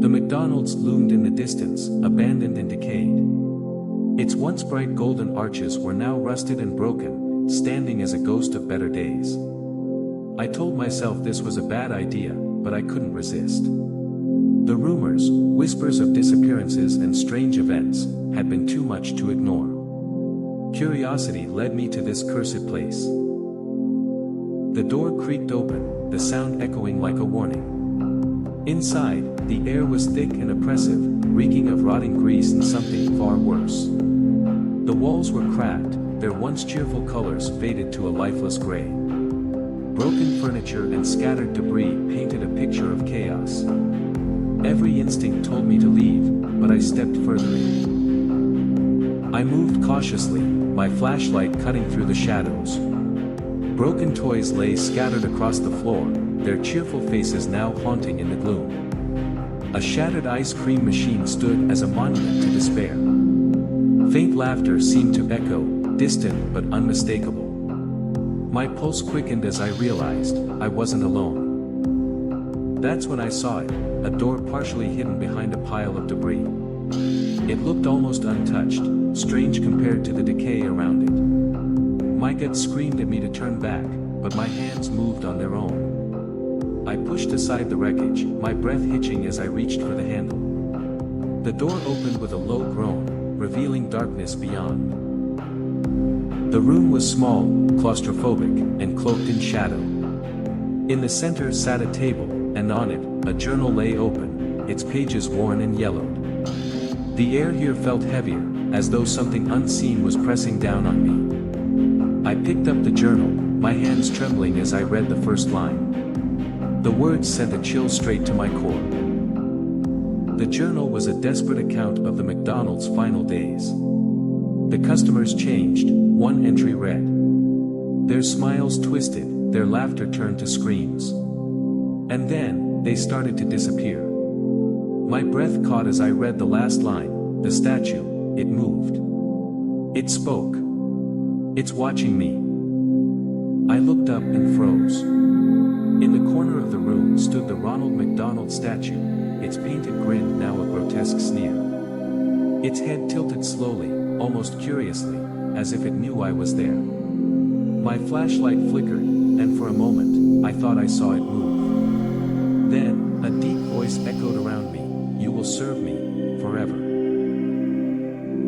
The McDonald's loomed in the distance, abandoned and decayed. Its once bright golden arches were now rusted and broken, standing as a ghost of better days. I told myself this was a bad idea, but I couldn't resist. The rumors, whispers of disappearances and strange events, had been too much to ignore. Curiosity led me to this cursed place. The door creaked open, the sound echoing like a warning. Inside, the air was thick and oppressive, reeking of rotting grease and something far worse. The walls were cracked, their once cheerful colors faded to a lifeless gray. Broken furniture and scattered debris painted a picture of chaos. Every instinct told me to leave, but I stepped further in. I moved cautiously, my flashlight cutting through the shadows. Broken toys lay scattered across the floor, their cheerful faces now haunting in the gloom. A shattered ice cream machine stood as a monument to despair. Faint laughter seemed to echo, distant but unmistakable. My pulse quickened as I realized I wasn't alone. That's when I saw it, a door partially hidden behind a pile of debris. It looked almost untouched, strange compared to the decay around it. My gut screamed at me to turn back, but my hands moved on their own. I pushed aside the wreckage, my breath hitching as I reached for the handle. The door opened with a low groan, revealing darkness beyond. The room was small, claustrophobic, and cloaked in shadow. In the center sat a table, and on it, a journal lay open, its pages worn and yellowed. The air here felt heavier, as though something unseen was pressing down on me. I picked up the journal, my hands trembling as I read the first line. The words sent a chill straight to my core. The journal was a desperate account of the McDonald's final days. The customers changed, one entry read. Their smiles twisted, their laughter turned to screams. And then, they started to disappear. My breath caught as I read the last line, the statue, it moved. It spoke. It's watching me. I looked up and froze. In the corner of the room stood the Ronald McDonald statue, its painted grin now a grotesque sneer. Its head tilted slowly, almost curiously, as if it knew I was there. My flashlight flickered, and for a moment, I thought I saw it move. Then, a deep voice echoed around me, "You will serve me, forever."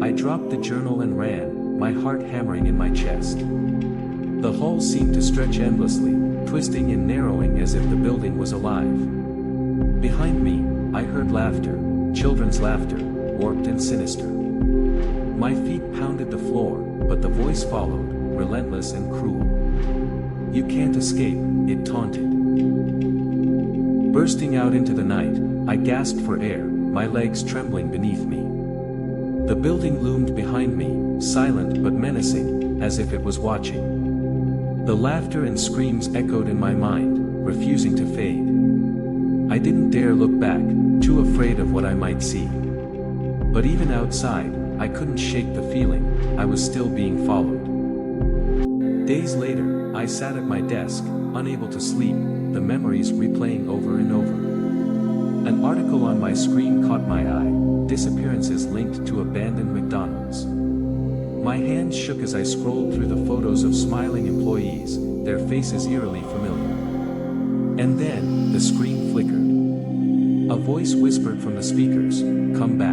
I dropped the journal and ran, my heart hammering in my chest. The hall seemed to stretch endlessly, twisting and narrowing as if the building was alive. Behind me, I heard laughter, children's laughter, warped and sinister. My feet pounded the floor, but the voice followed, relentless and cruel. "You can't escape," it taunted. Bursting out into the night, I gasped for air, my legs trembling beneath me. The building loomed behind me, silent but menacing, as if it was watching. The laughter and screams echoed in my mind, refusing to fade. I didn't dare look back, too afraid of what I might see. But even outside, I couldn't shake the feeling, I was still being followed. Days later, I sat at my desk, unable to sleep, the memories replaying over and over. An article on my screen caught my eye, disappearances linked to abandoned McDonald's. My hands shook as I scrolled through the photos of smiling employees, their faces eerily familiar. And then, the screen flickered. A voice whispered from the speakers, "Come back."